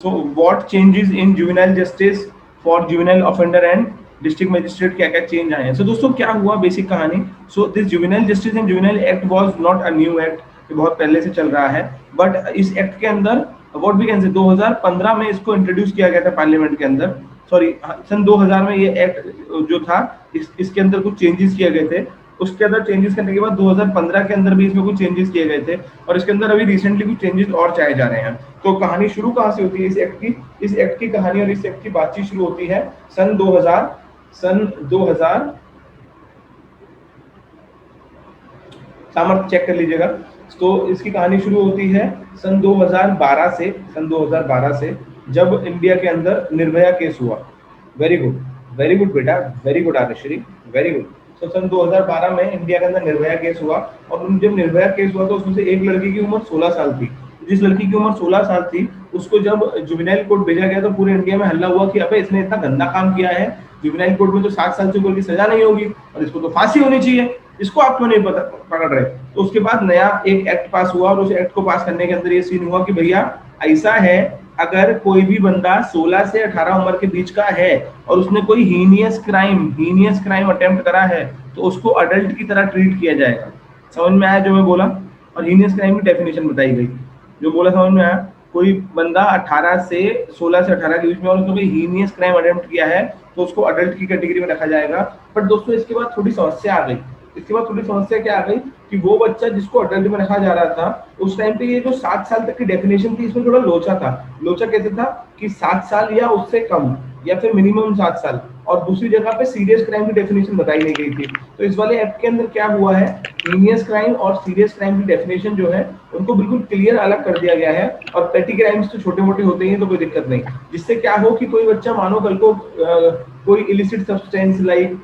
So what changes in juvenile justice for juvenile offender and district magistrate, क्या क्या change आए हैं। सो दोस्तों क्या हुआ बेसिक कहानी। So this juvenile justice and juvenile act was not a new act, ये बहुत पहले से चल रहा है। बट इस एक्ट के अंदर व्हाट वी कैन से 2015 में इसको इंट्रोड्यूस किया गया था पार्लियामेंट के अंदर। सॉरी, सन 2000 में ये एक्ट जो था इसके अंदर कुछ चेंजेस किए गए थे। उसके अंदर चेंजेस करने के बाद 2015 के अंदर भी इसमें कुछ चेंजेस किए गए थे और इसके अंदर अभी रिसेंटली कुछ चेंजेस और चाहे जा रहे हैं। तो कहानी शुरू कहाँ से होती है इस एक्ट की कहानी और इस एक्ट की बातचीत शुरू होती है सन 2000 सामर्थ्य चेक कर लीजिएगा। तो इसकी कहानी शुरू होती है सन 2012 से जब इंडिया के अंदर निर्भया केस हुआ। वेरी गुड बेटा, वेरी गुड आदर्श्री, वेरी गुड। तो सन 2012 में इंडिया के अंदर निर्भया केस हुआ और जब निर्भया केस हुआ तो उसमें से एक लड़की की उम्र 16 साल थी। जिस लड़की की उम्र 16 साल थी उसको जब जुवेनाइल कोर्ट भेजा गया तो पूरे इंडिया में हल्ला हुआ कि अबे इसने इतना गंदा काम किया है, जुवेनाइल कोर्ट में तो 7 साल से ऊपर की सजा नहीं होगी और इसको तो फांसी होनी चाहिए, इसको आप क्यों नहीं पकड़ रहे। तो उसके बाद नया एक एक्ट पास हुआ और उस एक्ट को पास करने के अंदर ये सीन हुआ कि भैया ऐसा है, अगर कोई भी बंदा 16 से 18 उम्र के बीच का है और उसने कोई हीनियस क्राइम अटेम्प्ट करा है तो उसको अडल्ट की तरह ट्रीट किया जाएगा। समझ में आया जो मैं बोला? और हीनियस क्राइम की डेफिनेशन बताई गई, जो बोला समझ में आया? कोई बंदा 16 से 18 के बीच में और उसने कोई हीनियस क्राइम अटेम्प्ट किया है तो उसको अडल्ट की कैटेगरी में रखा जाएगा। बट दोस्तों इसके बाद थोड़ी समस्या आ गई। इसके बाद थोड़ी समस्या क्या आ गई कि वो बच्चा जिसको अडल्ट में रखा जा रहा था उस टाइम पे ये जो 7 साल तक की डेफिनेशन थी इसमें थोड़ा लोचा था। लोचा कैसे था कि 7 साल या उससे कम या फिर मिनिमम 7 साल, और दूसरी जगह पे सीरियस क्राइम की डेफिनेशन बताई नहीं गई थी। तो इस वाले एक्ट के अंदर क्या हुआ है, हीनियस क्राइम और सीरियस क्राइम की डेफिनेशन जो है उनको बिल्कुल क्लियर अलग कर दिया गया है और पेटी क्राइम्स तो छोटे मोटे होते ही हैं तो कोई दिक्कत नहीं। जिससे क्या हो कि कोई बच्चा मानो कल को कोई इलिसिट सब्सटेंस लाइक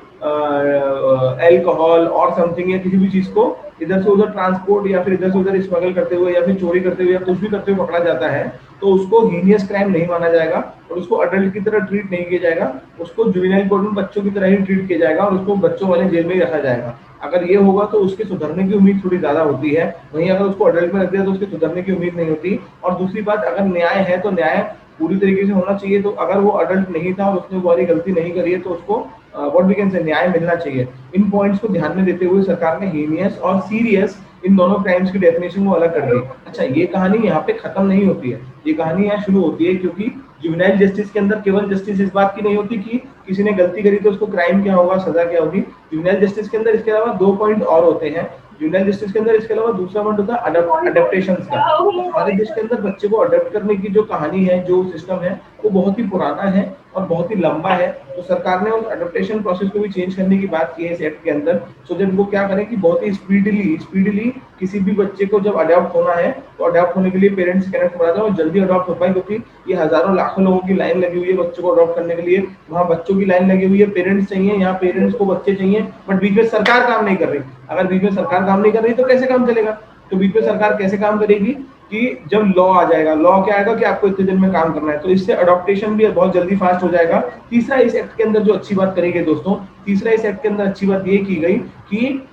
अल्कोहल और समथिंग या किसी भी चीज को इधर से उधर ट्रांसपोर्ट या फिर इधर से उधर स्मगल करते हुए या फिर चोरी करते हुए या कुछ भी करते हुए पकड़ा जाता है तो उसको हीनियस क्राइम नहीं माना जाएगा और उसको अडल्ट की तरह ट्रीट नहीं किया जाएगा, उसको जुवेनाइल कोर्ट में बच्चों की तरह ही ट्रीट किया जाएगा और उसको बच्चों वाले जेल में ही रखा जाएगा। अगर ये होगा तो उसके सुधरने की उम्मीद थोड़ी ज्यादा होती है, वहीं अगर उसको अडल्ट में रख दिया तो उसके सुधरने की उम्मीद नहीं होती। और दूसरी बात, अगर न्याय है तो न्याय पूरी तरीके से होना चाहिए। तो अगर वो अडल्ट नहीं था और उसने वो वाली गलती नहीं करी है तो उसको व्हाट वी कैन से न्याय मिलना चाहिए। इन पॉइंट्स को ध्यान में देते हुए सरकार ने हीनियस और सीरियस इन दोनों क्राइम्स की डेफिनेशन को अलग कर दी। अच्छा, ये कहानी यहाँ पे खत्म नहीं होती है, ये कहानी यहाँ शुरू होती है क्योंकि जुवेनाइल जस्टिस के अंदर केवल जस्टिस इस बात की नहीं होती कि किसी ने गलती करी तो उसको क्राइम क्या होगा, सजा क्या होगी। जुवेनाइल जस्टिस के अंदर इसके अलावा 2 पॉइंट और होते हैं। जुवेनाइल जस्टिस के अंदर इसके अलावा दूसरा पॉइंट होता है अडेप्टेशन का। तो हमारे देश के अंदर बच्चे को अडेप्ट करने की जो कहानी है, जो सिस्टम है, वो बहुत ही पुराना है और बहुत ही लंबा है। तो सरकार ने उस अडेप्टेशन प्रोसेस को भी चेंज करने की बात की है इस एक्ट के अंदर। सो जब वो क्या करें कि बहुत ही स्पीडली किसी भी बच्चे को जब अडॉप्ट होना है तो अडॉप्ट होने के लिए पेरेंट्स कनेक्ट करा दें और जल्दी अडॉप्ट हो पाए, क्योंकि ये हजारों लाखों लोगों की लाइन लगी हुई है बच्चों को अडॉप्ट करने के लिए। वहाँ बच्चों की लाइन लगी हुई है, पेरेंट्स चाहिए, यहाँ पेरेंट्स को बच्चे चाहिए, बट बीच में सरकार काम नहीं कर रही। अगर बीच में सरकार काम नहीं कर रही तो कैसे काम चलेगा? तो बीच में सरकार कैसे काम करेगी कि जब लॉ आ जाएगा, लॉ क्या आएगा कि आपको इतने दिन में काम करना है, तो इससे अडॉप्टेशन भी बहुत जल्दी फास्ट हो जाएगा। तीसरा इस एक्ट के अंदर जो अच्छी बात करी गई दोस्तों, तीसरा इस एक्ट के अंदर अच्छी बात ये की गई कि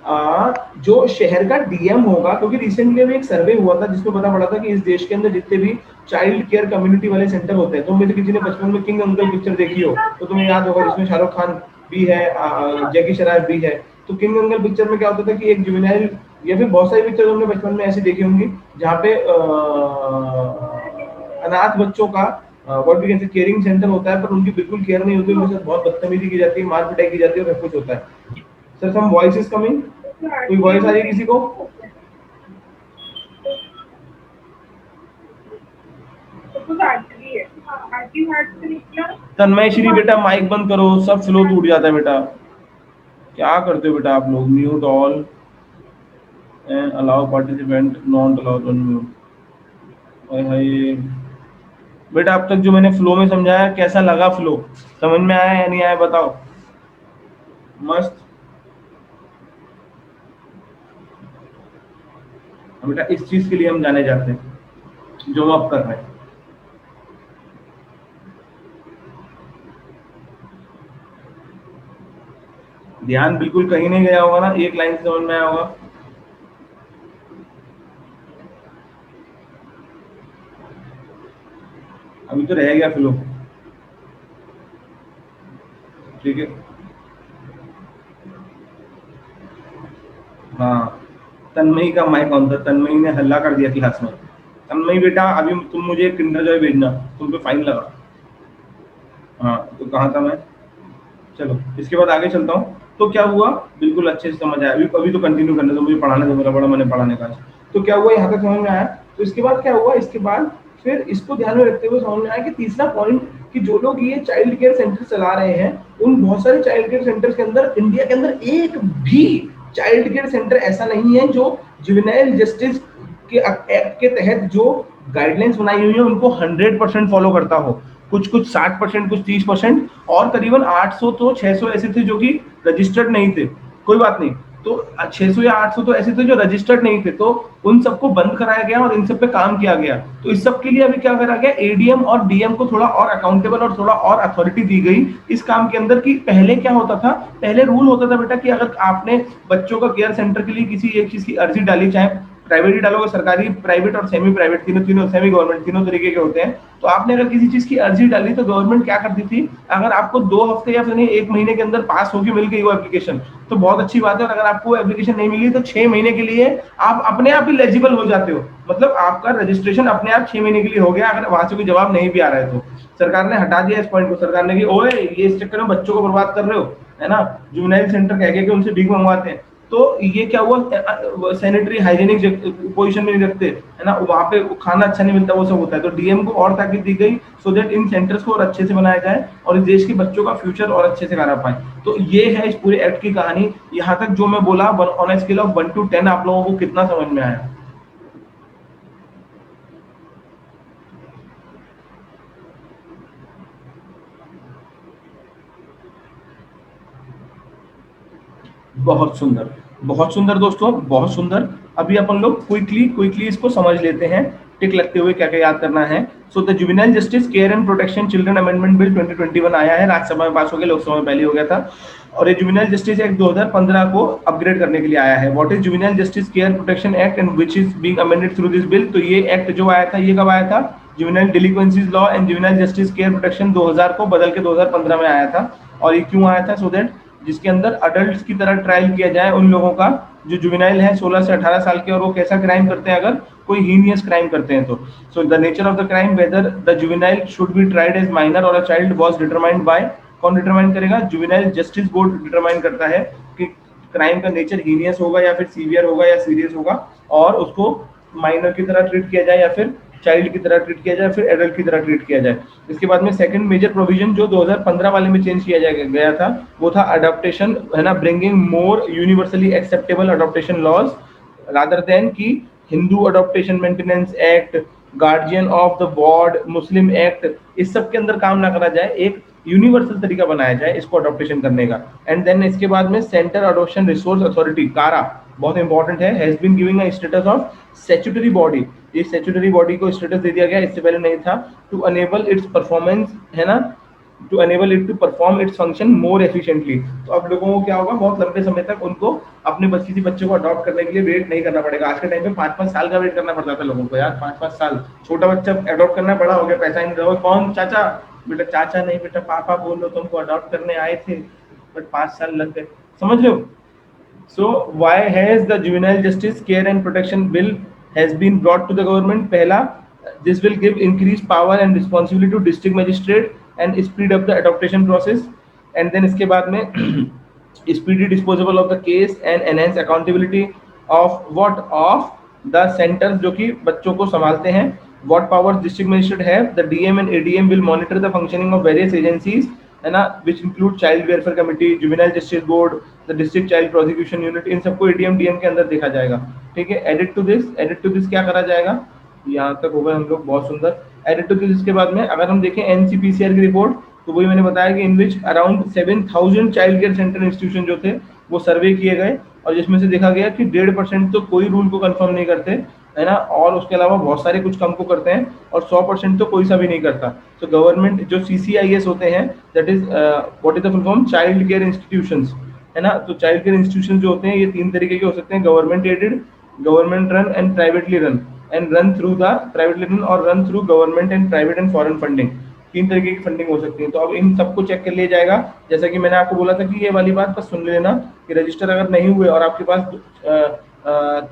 जो शहर का डीएम होगा, क्योंकि रिसेंटली में एक सर्वे हुआ था जिसमें पता पड़ा था कि इस देश के अंदर जितने भी चाइल्ड केयर कम्युनिटी वाले सेंटर होते हैं, तो में से किसी ने बचपन में किंग अंकल पिक्चर देखी हो तो तुम्हें याद होगा, जिसमें शाहरुख खान भी है, जैकी श्रॉफ भी है। तो किंग अंकल पिक्चर में क्या होता था कि एक जुवेनाइल या फिर बहुत सारी पिक्चर हमने बचपन में ऐसी देखी होंगी जहाँ पे अनाथ बच्चों का what we can say caring centre होता है, पर उनकी बिल्कुल केयर नहीं होती, उनके साथ बहुत बदतमीजी की जाती है, मार पिटाई की जाती है और सब कुछ होता है। Sir some voice is coming, कोई वॉइस आ रही है किसी को? तन्मय श्री बेटा माइक बंद करो, सब फ्लो टूट जाता है बेटा। क्या करते हो बेटा आप लोग? Mute all and allow participant not allowed on mute. Hi बेटा, अब तक जो मैंने फ्लो में समझाया कैसा लगा? फ्लो समझ में आया या नहीं आया बताओ? मस्त। बेटा इस चीज के लिए हम जाने जाते हैं जो हम अब कर रहे हैं। ध्यान बिल्कुल कहीं नहीं गया होगा ना, एक लाइन से समझ में आया होगा। अब अभी तो रह गया फ्लो। ठीक है। हाँ, तन्मयी का माइक ऑन था, तन्मयी ने हल्ला कर दिया क्लास में। तन्मयी बेटा अभी तुम मुझे किंडर जॉय भेजना, तुम पे फाइन लगा। हाँ, तो कहाँ था मैं? चलो इसके बाद आगे चलता हूँ। तो क्या हुआ, बिल्कुल अच्छे से समझ आया। अभी अभी तो कंटिन्यू करने दो, मुझे पढ़ाने दो, मेरा बड़ा मन है पढ़ाने का। तो क्या हुआ, यहाँ तक समझ में आया। तो इसके बाद क्या हुआ, इसके बाद फिर इसको ध्यान में रखते हुए समझ में आया कि तीसरा पॉइंट, कि जो लोग ये चाइल्ड केयर सेंटर चला रहे हैं, उन बहुत सारे चाइल्ड केयर सेंटर के अंदर, इंडिया के अंदर एक भी चाइल्ड केयर सेंटर ऐसा नहीं है जो जुवेनाइल जस्टिस के एक्ट के तहत जो गाइडलाइंस बनाई हुई है उनको 100% फॉलो करता हो। कुछ कुछ 60%, कुछ 30%, और करीबन 800 तो 600 ऐसे थे जो कि रजिस्टर्ड नहीं थे। कोई बात नहीं, तो 600 या 800 तो ऐसे थे जो रजिस्टर्ड नहीं थे, तो उन सबको बंद कराया गया और इन सब पे काम किया गया। तो इस सब के लिए अभी क्या करा गया, एडीएम और डीएम को थोड़ा और अकाउंटेबल और थोड़ा और अथॉरिटी दी गई इस काम के अंदर। कि पहले क्या होता था, पहले रूल होता था बेटा कि अगर आपने बच्चों का केयर सेंटर के लिए किसी एक चीज की अर्जी डाली, चाहे प्राइवेट ही डालोगे, सरकारी, प्राइवेट और सेमी प्राइवेट, तीनों तीनों सेमी गवर्नमेंट, तीनों तरीके के होते हैं। तो आपने अगर किसी चीज की अर्जी डाली तो गवर्नमेंट क्या करती थी, अगर आपको 2 हफ्ते या फिर नहीं 1 महीने के अंदर पास होकर मिल गई वो एप्लीकेशन तो बहुत अच्छी बात है, और अगर आपको एप्लीकेशन नहीं मिली तो 6 महीने के लिए आप अपने आप ही एलिजिबल हो जाते हो। मतलब आपका रजिस्ट्रेशन अपने आप 6 महीने के लिए हो गया, अगर वहां से कोई जवाब नहीं भी आ रहा है तो। सरकार ने हटा दिया इस पॉइंट को। सरकार ने कि ओए ये इस चक्कर में बच्चों को बर्बाद कर रहे हो, है ना, जुवेनाइल सेंटर कह के उनसे भीख मंगवाते हैं। तो ये क्या हुआ, सैनिटरी हाइजीनिक पोजीशन में नहीं रखते, है ना, वहां पे खाना अच्छा नहीं मिलता, वो सब होता है। तो डीएम को और ताकत दी गई सो दैट इन सेंटर्स को और अच्छे से बनाया जाए और इस देश के बच्चों का फ्यूचर और अच्छे से करा पाए। तो ये है इस पूरे एक्ट की कहानी। यहाँ तक जो मैं बोला, ऑन स्केल ऑफ 1 to 10 आप लोगों को कितना समझ में आया? बहुत सुंदर, बहुत सुंदर दोस्तों, बहुत सुंदर। अभी अपन लोग क्विकली क्विकली इसको समझ लेते हैं, टिक लगते हुए क्या क्या याद करना है। So the juvenile justice care and protection children amendment bill 2021 आया है, राज्यसभा में पास हो गया, लोकसभा में पहले हो गया था। और ये जुवेनाइल जस्टिस एक्ट 2015 को अपग्रेड करने के लिए आया है। What is juvenile justice care protection act and which is being amended through this bill? तो ये एक्ट जो आया था, ये कब आया था? Juvenile delinquencies law and juvenile justice care protection 2000 को बदल के 2015 में आया था। और ये क्यों आया था? सो दैट जिसके अंदर अडल्ट की तरह ट्रायल किया जाए उन लोगों का जो जुवेनाइल है 16 से 18 साल के, और वो कैसा क्राइम करते हैं, अगर कोई हीनियस क्राइम करते हैं तो। So the nature of the crime, whether the juvenile should be tried as minor और a child was determined by, कौन डिटरमाइन करेगा? जुवेनाइल जस्टिस बोर्ड डिटरमाइन करता है कि क्राइम का नेचर हीनियस होगा या फिर सीवियर होगा या सीरियस होगा, और उसको माइनर की तरह ट्रीट किया जाए या फिर चाइल्ड की तरह ट्रीट किया जाए, फिर एडल्ट की तरह ट्रीट किया जाए। इसके बाद में सेकंड मेजर प्रोविजन जो 2015 वाले में चेंज किया गया था, वो था अडॉप्टेशन, है ना, bringing more universally acceptable adaptation laws rather than की Hindu adaptation maintenance act, guardian of the ward, Muslim act, इस सब के अंदर काम ना करा जाए, एक यूनिवर्सल तरीका बनाया जाए इसको अडॉप्टेशन करने का। एंड देन इसके बाद में सेंटर अडॉप्शन रिसोर्स अथॉरिटी, कारा, बहुत इंपॉर्टेंट है, has been giving a status of statutory body, ये स्टैट्यूटरी बॉडी को स्टेटस दे दिया गया, इससे पहले नहीं था। टू अनेबल इट्स परफॉर्मेंस, है ना, to enable it to perform its function more efficiently. तो अब लोगों को क्या होगा, बहुत लंबे समय तक उनको अपने किसी बच्चे को अडॉप्ट करने के लिए वेट नहीं करना पड़ेगा। आज के टाइम पे 5-5 साल का वेट करना पड़ता था लोगों को यार, 5-5 साल। छोटा बच्चा अडॉप्ट करना बड़ा हो गया, पैसा नहीं रहा, कौन चाचा, बेटा चाचा नहीं बेटा पापा बोलो, तुमको अडॉप्ट करने आए थे बट 5 साल लग गए, समझ रहे हो? So why has the Juvenile Justice Care and Protection Bill has been brought to the government? पहला, this will give increased power and responsibility to district magistrate and speed up the adoption process. And then इसके बाद में speedy disposal of the case and enhance accountability of what, of the centers जो कि बच्चों को संभालते हैं। What powers district magistrate have? The DM and ADM will monitor the functioning of various agencies, है ना, which include child welfare committee, juvenile justice board, the district child prosecution unit, इन सबको एडीएम डीएम के अंदर देखा जाएगा। ठीक है, एडिट टू दिस क्या करा जाएगा? यहाँ तक हो गए हम लोग, बहुत सुंदर। एडिट टू दिस के बाद में अगर हम देखें एनसीपीसीआर की रिपोर्ट, तो वही मैंने बताया कि in which around 7000 child care centre institution जो थे वो सर्वे किए गए, और जिसमें से देखा गया कि 1.5% तो कोई रूल को कंफर्म नहीं करते, है ना, और उसके अलावा बहुत सारे कुछ कम को करते हैं, और 100% तो कोई सा भी नहीं करता। तो गवर्नमेंट जो CCIS होते हैं, that is what is the full form, child care institutions, है ना। तो चाइल्ड केयर इंस्टीट्यूशन जो होते हैं ये 3 तरीके के हो सकते हैं, government aided, government run and privately run. And run through the private limited और run through government and private and foreign funding. तीन तरीके की फंडिंग हो सकती है। तो अब इन सबको चेक कर लिया जाएगा। जैसा कि मैंने आपको बोला था कि ये वाली बात बस सुन लेना कि रजिस्टर अगर नहीं हुए और आपके पास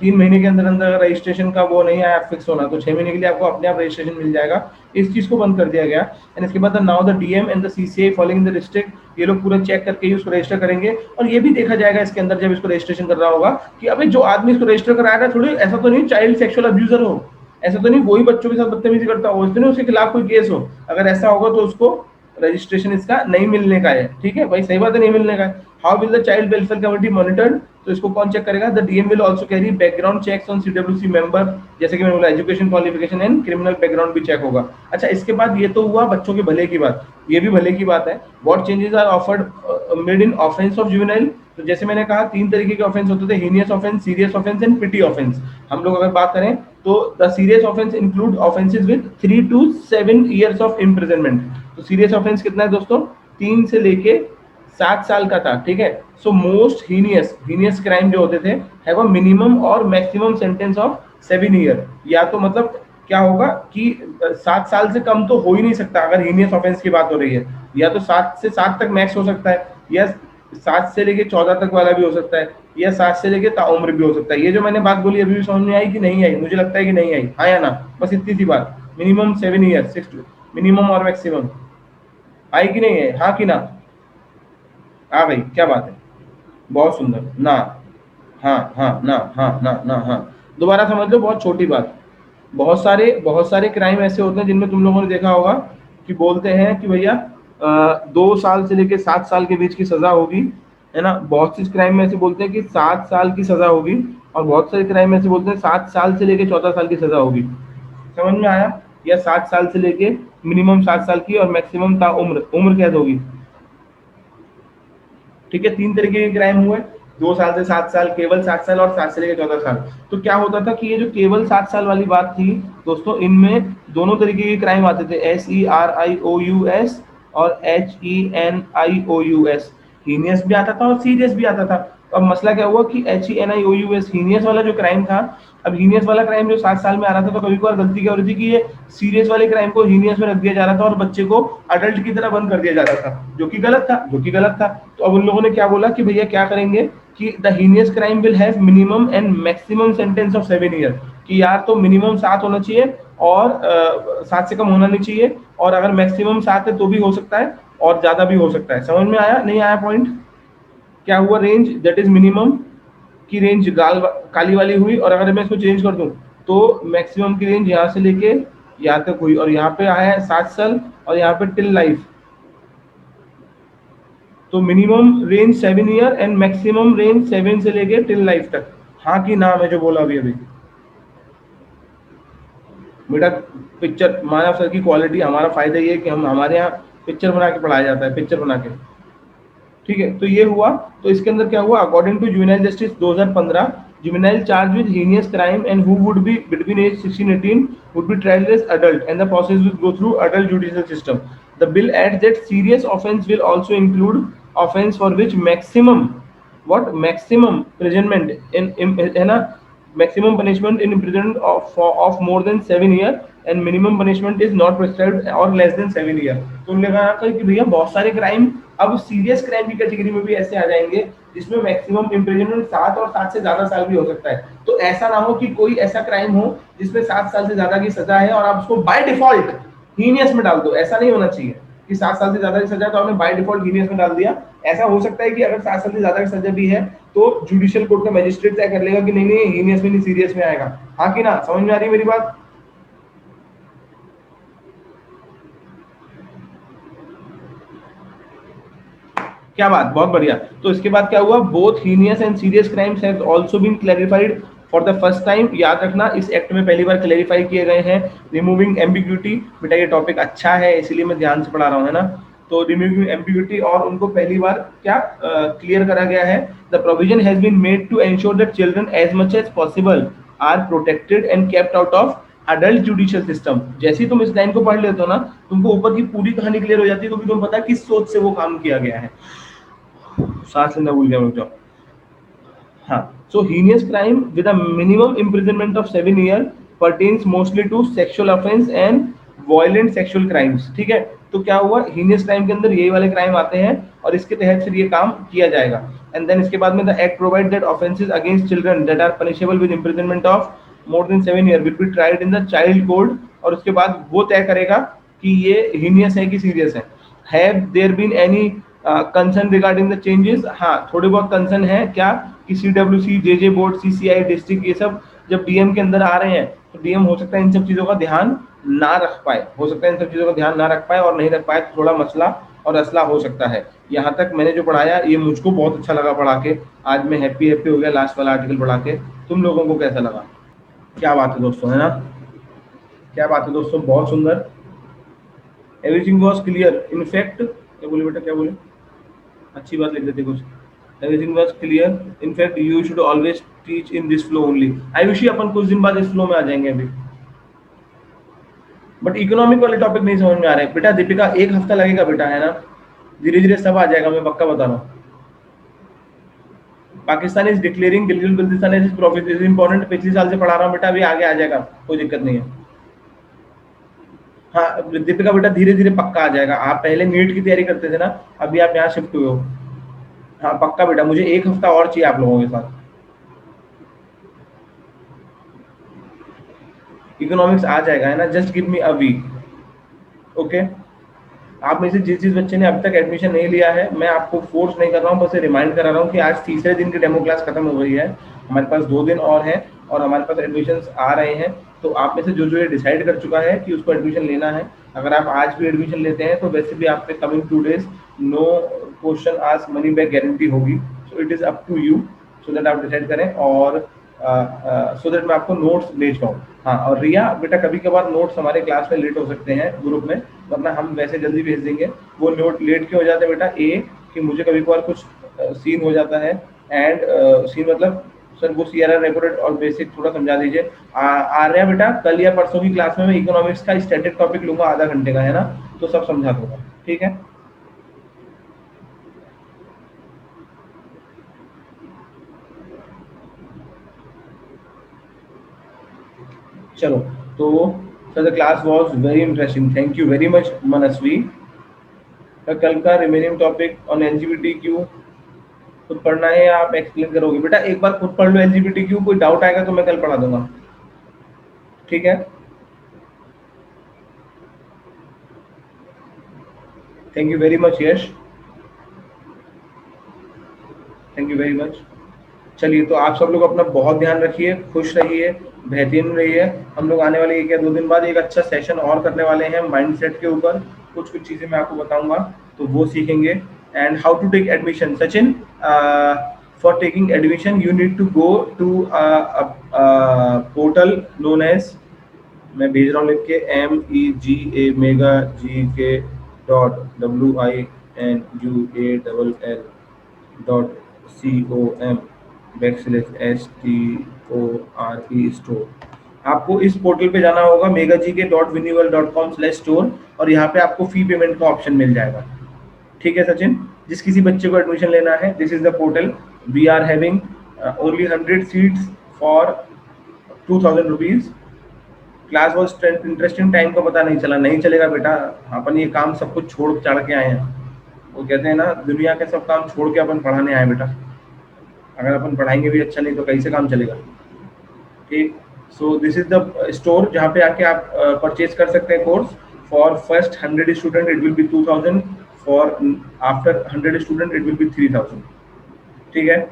3 महीने के अंदर अंदर रजिस्ट्रेशन का वो नहीं आया फिक्स होना, तो 6 महीने के लिए आपको अपने आप रजिस्ट्रेशन मिल जाएगा। इस चीज को बंद कर दिया गया। एंड इसके बाद now the DM and the CCI following the district, ये लोग पूरा चेक करके ही उसको रजिस्टर करेंगे। और ये भी देखा जाएगा इसके अंदर जब इसको रजिस्ट्रेशन कर रहा होगा कि अबे जो आदमी इसको रजिस्टर कराया था थोड़ी ऐसा तो नहीं चाइल्ड सेक्सुअल अब्यूजर हो, ऐसा तो नहीं वही बच्चों के साथ बदतमीजी करता हो, तो नहीं उसके खिलाफ कोई केस हो। अगर ऐसा होगा तो उसको रजिस्ट्रेशन इसका नहीं मिलने का है। ठीक है भाई, सही बात है, नहीं मिलने का है। How will the child welfare committee monitored, तो इसको कौन चेक करेगा? The DM will also carry background checks on CWC member, जैसे कि मैंने बोला education qualification and criminal background भी चेक होगा। अच्छा, इसके बाद ये तो हुआ बच्चों के भले की बात, ये भी भले की बात है। What changes are offered made in offence of juvenile, तो जैसे मैंने कहा 3 तरीके के ऑफेंस होते थे, heinous offence, serious offence and petty offence. हम लोग अगर बात करें तो the serious offence include offences with 3 to 7 years of imprisonment. तो सीरियस ऑफेंस कितना है दोस्तों? 3 से लेके 7 साल का था। ठीक है, सो मोस्ट हीनियस क्राइम जो होते थे हैव अ मिनिमम और मैक्सिमम सेंटेंस ऑफ 7 year। या तो मतलब क्या होगा कि 7 साल से कम तो हो ही नहीं सकता अगर हीनियस ऑफेंस की बात हो रही है, या तो 7 से 7 तक मैक्स हो सकता है, या 7 से लेके 14 तक वाला भी हो सकता है, या 7 से लेके ताउम्र भी हो सकता है। ये जो मैंने बात बोली अभी भी समझ में आई कि नहीं आई? मुझे लगता है कि नहीं आई, हाँ या ना? बस इतनी सी बात। मिनिमम 7 years, 6 मिनिमम और मैक्सिमम आई कि नहीं है? हाँ कि ना? आ गई, क्या बात है, बहुत सुंदर ना। हाँ हाँ ना, हाँ ना ना हाँ। दोबारा समझ लो, बहुत छोटी बात। बहुत सारे क्राइम ऐसे होते हैं जिनमें तुम लोगों ने देखा होगा कि बोलते हैं कि भैया 2 साल से लेके 7 साल के बीच की सजा होगी, है ना। बहुत सी क्राइम में ऐसे बोलते हैं कि 7 साल की सजा होगी, और बहुत सारे क्राइम में ऐसे बोलते हैं 7 साल से लेके 14 साल की सजा होगी। समझ में आया? या 7 साल से लेके मिनिमम 7 साल की और मैक्सिमम ता उम्र कैद होगी। ठीक है, 3 तरीके के क्राइम हुए, 2 साल से 7 साल, केवल 7 साल, और 7 से लेकर 14 साल। तो क्या होता था कि ये जो केवल 7 साल वाली बात थी दोस्तों, इनमें दोनों तरीके के क्राइम आते थे, SERIOUS और HENIOUS। हीनियस भी आता था और सीरियस भी आता था। तो अब मसला क्या हुआ कि HENIOUS हीनियस वाला जो क्राइम था, अब हीनियस वाला क्राइम जो 7 साल में आ रहा था, तो कभी कभार गलती क्या हो रही थी कि ये सीरियस वाले क्राइम को हीनियस में रख दिया जा रहा था और बच्चे को अडल्ट की तरह बंद कर दिया जा रहा था, जो कि गलत था। तो अब उन लोगों ने क्या बोला कि भैया क्या करेंगे कि the heinous crime will have minimum and maximum sentence of 7 years, कि यार तो मिनिमम 7 होना चाहिए और 7 से कम होना नहीं चाहिए, और अगर मैक्सिमम 7 है तो भी हो सकता है और ज्यादा भी हो सकता है। समझ में आया नहीं आया पॉइंट? क्या हुआ? रेंज दैट इज मिनिमम की रेंज काली वाली हुई, और अगर मैं इसको चेंज कर दूं तो मैक्सिमम की रेंज यहाँ से लेके यहाँ तक हुई, और यहाँ पे आया है 7 साल और यहाँ पे टिल लाइफ। तो minimum range 7 year and maximum range 7 से लेके टिल लाइफ तक। हाँ की ना? मैं जो बोला अभी अभी बेटा, पिक्चर मानव सर की क्वालिटी, हमारा फायदा ये है कि हम हमारे यहाँ पिक्चर बना के पढ़ाया जाता है, पिक्चर बना के। ठीक है, तो ये हुआ। तो इसके अंदर क्या हुआ? According to juvenile justice 2015, juvenile charge with heinous crime and who would be between age 16-18 would be tried as adult, and the process will go through adult judicial system. The bill adds that serious offense will also include offense for which maximum imprisonment in है ना, maximum punishment in imprisonment of more than 7 years and minimum punishment is not prescribed or less than 7 years। तो उन्होंने कहा था कि भैया बहुत सारे क्राइम अब सीरियस क्राइम की कैटेगरी में भी ऐसे आ जाएंगे जिसमें मैक्सिमम इम्प्रिजनमेंट 7 और 7 से ज्यादा साल भी हो सकता है। तो ऐसा ना हो कि कोई ऐसा क्राइम हो जिसमें 7 साल से ज्यादा की सजा है और आप उसको बाय डिफॉल्ट हीनियस में डाल दो। ऐसा नहीं होना चाहिए कि 7 साल से ज्यादा की सजा तो आपने बाय डिफॉल्ट हीनियस में डाल दिया। ऐसा हो सकता है कि अगर 7 साल से ज्यादा की सजा भी है तो जुडिशियल कोर्ट का मजिस्ट्रेट तय कर लेगा कि नहीं नहीं हीनियस में नहीं सीरियस में आएगा। हाँ कि ना? समझ में आ रही है मेरी बात? क्या बात, बहुत बढ़िया। तो इसके बाद क्या हुआ? Both heinous and serious crimes have also been clarified for the first time. याद रखना, इस एक्ट में पहली बार क्लैरिफाई किए गए हैं, रिमूविंग एम्बिग्यूटी। बेटा ये टॉपिक अच्छा है इसीलिए मैं ध्यान से पढ़ा रहा हूँ, है ना। तो रिमूविंग एम्बिग्यूटी, और उनको पहली बार क्या क्लियर करा गया है। The provision has been made to ensure that children as much as possible are protected and kept out of adult judicial system. जैसे ही तुम इस लाइन को पढ़ लेते हो ना, तुमको ऊपर की पूरी कहानी क्लियर हो जाती है, क्योंकि तुम्हें पता है किस सोच से वो काम किया गया है। सांस लेना भूल गया, रुक जाओ। हाँ, so heinous crime with a minimum imprisonment of 7 years pertains mostly to sexual offense and violent sexual crimes। ठीक है, तो क्या हुआ, हीनियस क्राइम के अंदर यही वाले क्राइम आते हैं और इसके तहत फिर ये काम किया जाएगा। एंड देन इसके बाद में the act provide that offences against children that are punishable with imprisonment of more than 7 year will be tried in the child court. और उसके बाद वो तय करेगा कि ये हीनियस है कि सीरियस है। Have there been any concern regarding the changes? हाँ, थोड़े बहुत कंसर्न है क्या कि CWC, JJ board, CCI district, ये सब जब DM के अंदर आ रहे हैं तो DM हो सकता है इन सब चीजों का ध्यान ना रख पाए, हो सकता है इन सब चीजों का ध्यान ना रख पाए, और नहीं रख पाए तो थोड़ा मसला और असला हो सकता है। यहाँ तक मैंने जो पढ़ाया ये मुझको बहुत अच्छा लगा पढ़ा के, आज मैं हैप्पी हो गया लास्ट वाला आर्टिकल पढ़ा के। तुम लोगों को कैसा लगा? क्या बात है दोस्तों, है ना? क्या बात है दोस्तों, बहुत सुंदर। एवरीथिंग वॉज क्लियर इनफैक्ट, क्या बोले बेटा, क्या बोले? अच्छी बात लिख देते कुछ। Everything was clear in fact you should always teach in this flow only. Ayushi अपन कुछ दिन बाद इस फ्लो में आ जाएंगे अभी, बट इकोनॉमिक वाले टॉपिक नहीं समझ में आ रहे बेटा। दीपिका 1 हफ्ता लगेगा बेटा, है ना? धीरे धीरे सब आ जाएगा, मैं पक्का बता रहा हूँ। Pakistan is declaring Gilgit Baltistan as profit is important. पिछले साल से पढ़ा रहा हूँ बेटा, अभी आगे आ जाएगा, कोई दिक्कत नहीं है। हाँ दीपिका बेटा, धीरे धीरे पक्का आ जाएगा। आप पहले नीट की तैयारी करते थे ना, अभी आप यहाँ शिफ्ट हुए हो। हाँ पक्का बेटा, मुझे 1 हफ्ता और चाहिए आप लोगों के साथ। इकोनॉमिक्स आ जाएगा, है ना? Just give me a week. Okay, आप में से जिस बच्चे ने अब तक एडमिशन नहीं लिया है, मैं आपको फोर्स नहीं कर रहा हूँ, बस रिमाइंड करा रहा हूँ कि आज तीसरे दिन की डेमो क्लास खत्म हो गई है, हमारे पास 2 दिन और हैं और हमारे पास एडमिशन्स आ रहे हैं। तो आप में से जो ये डिसाइड कर चुका है कि उसको एडमिशन लेना है, अगर आप आज भी एडमिशन लेते हैं तो वैसे भी आप पे coming 2 days no question ask money back guarantee होगी। So it is up to you, so that आप डिसाइड करें और सो दैट मैं आपको नोट्स भेज पाऊँ। हाँ, और रिया बेटा कभी कभार नोट्स हमारे क्लास में लेट हो सकते हैं ग्रुप में, वरना हम वैसे जल्दी भेज देंगे। वो नोट लेट क्यों हो जाते हैं बेटा? कि मुझे कभी कभार कुछ सीन हो जाता है, एंड सीन मतलब सर वो CRR रेपोर्ट और बेसिक थोड़ा समझा दीजिए। आर्या बेटा कल या परसों की क्लास में मैं इकोनॉमिक्स का स्टैटिक टॉपिक लूंगा आधा घंटे का, है ना? तो सब समझा दूंगा, ठीक है? चलो, तो sir the class was very interesting, thank you very much Manasvi. कल का रिमेनिंग टॉपिक ऑन LGBTQ खुद पढ़ना है या आप एक्सप्लेन करोगे? बेटा एक बार खुद पढ़ लो LGBTQ, कोई डाउट आएगा तो मैं कल पढ़ा दूंगा, ठीक है? Thank you very much Yash, thank you very much. चलिए, तो आप सब लोग अपना बहुत ध्यान रखिए, खुश रहिए, बेहतरीन रहिए। हम लोग आने वाले 1 या 2 दिन बाद एक अच्छा सेशन और करने वाले हैं माइंडसेट के ऊपर। कुछ चीज़ें मैं आपको बताऊंगा, तो वो सीखेंगे। And how to take admission, Sachin, for taking admission you need to go to portal known as, मैं भेज रहा हूँ लिख के, MEGA mega GK WINUALL.com/STORE store. आपको इस पोर्टल पे जाना होगा megagk.winual.com/स्टोर, और यहाँ पे आपको फी पेमेंट का ऑप्शन मिल जाएगा, ठीक है सचिन? जिस किसी बच्चे को एडमिशन लेना है, this is the portal. We are having only 100 seats for 2000 rupees. Class was interesting, time का पता नहीं चला। नहीं चलेगा बेटा, अपन ये काम सब कुछ छोड़ चढ़ के आए हैं। वो कहते हैं ना, दुनिया के सब काम छोड़ के अपन पढ़ाने आए बेटा। अगर अपन पढ़ाएंगे भी अच्छा नहीं तो कैसे काम चलेगा, ठीक? So this is the store जहाँ पे आके आप परचेज कर सकते हैं course. For first 100 student it will be 2000, for after 100 student it will be 3000, ठीक है?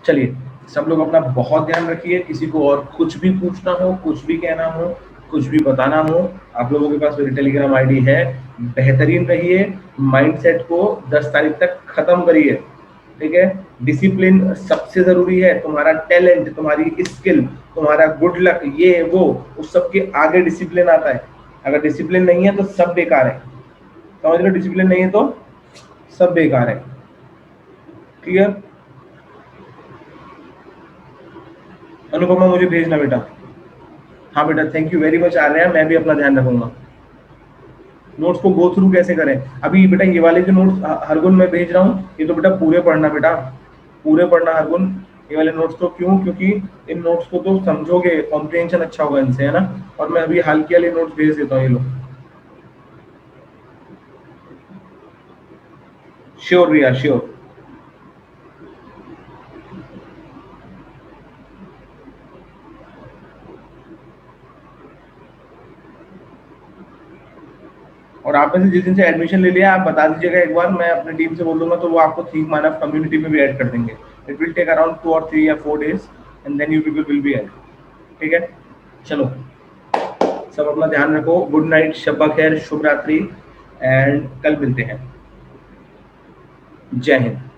चलिए, सब लोग अपना बहुत ध्यान रखिए। किसी को और कुछ भी पूछना हो, कुछ भी कहना हो, कुछ भी बताना हो, आप लोगों के पास मेरी टेलीग्राम आईडी है। बेहतरीन रहिए, माइंडसेट को 10 तारीख तक खत्म करिए, ठीक है? डिसिप्लिन सबसे जरूरी है। तुम्हारा टैलेंट, तुम्हारी स्किल, तुम्हारा गुड लक, ये वो, उस सब के आगे डिसिप्लिन आता है। अगर डिसिप्लिन नहीं है तो सब बेकार है, समझ लो? डिसिप्लिन नहीं है तो सब बेकार है, क्लियर? अनुपमा मुझे भेजना बेटा। हाँ बेटा, थैंक यू वेरी मच आ रहे हैं, मैं भी अपना ध्यान रखूंगा। नोट्स को गो थ्रू कैसे करें? अभी बेटा ये वाले जो नोट्स हरगुन मैं भेज रहा हूँ, ये तो बेटा पूरे पढ़ना, बेटा पूरे पढ़ना हरगुन। ये वाले नोट्स तो क्यों, क्योंकि इन नोट्स को तो समझोगे, कॉम्प्रिहेंशन अच्छा होगा इनसे, है ना। और मैं अभी हाल के वाले नोट्स भेज देता हूँ, ये लो। श्योर भैया, श्योर। और आप में से जिस दिन से एडमिशन ले लिया, आप बता दीजिएगा एक बार, मैं अपनी टीम से बोल दूंगा तो वो आपको थिंक मानव कम्युनिटी में भी ऐड कर देंगे। It will take around 2 or 3 या 4 days and then you people will be add. ठीक है, चलो, सब अपना ध्यान रखो। गुड नाइट, शब्बा खैर, शुभ रात्रि, एंड कल मिलते हैं। जय हिंद।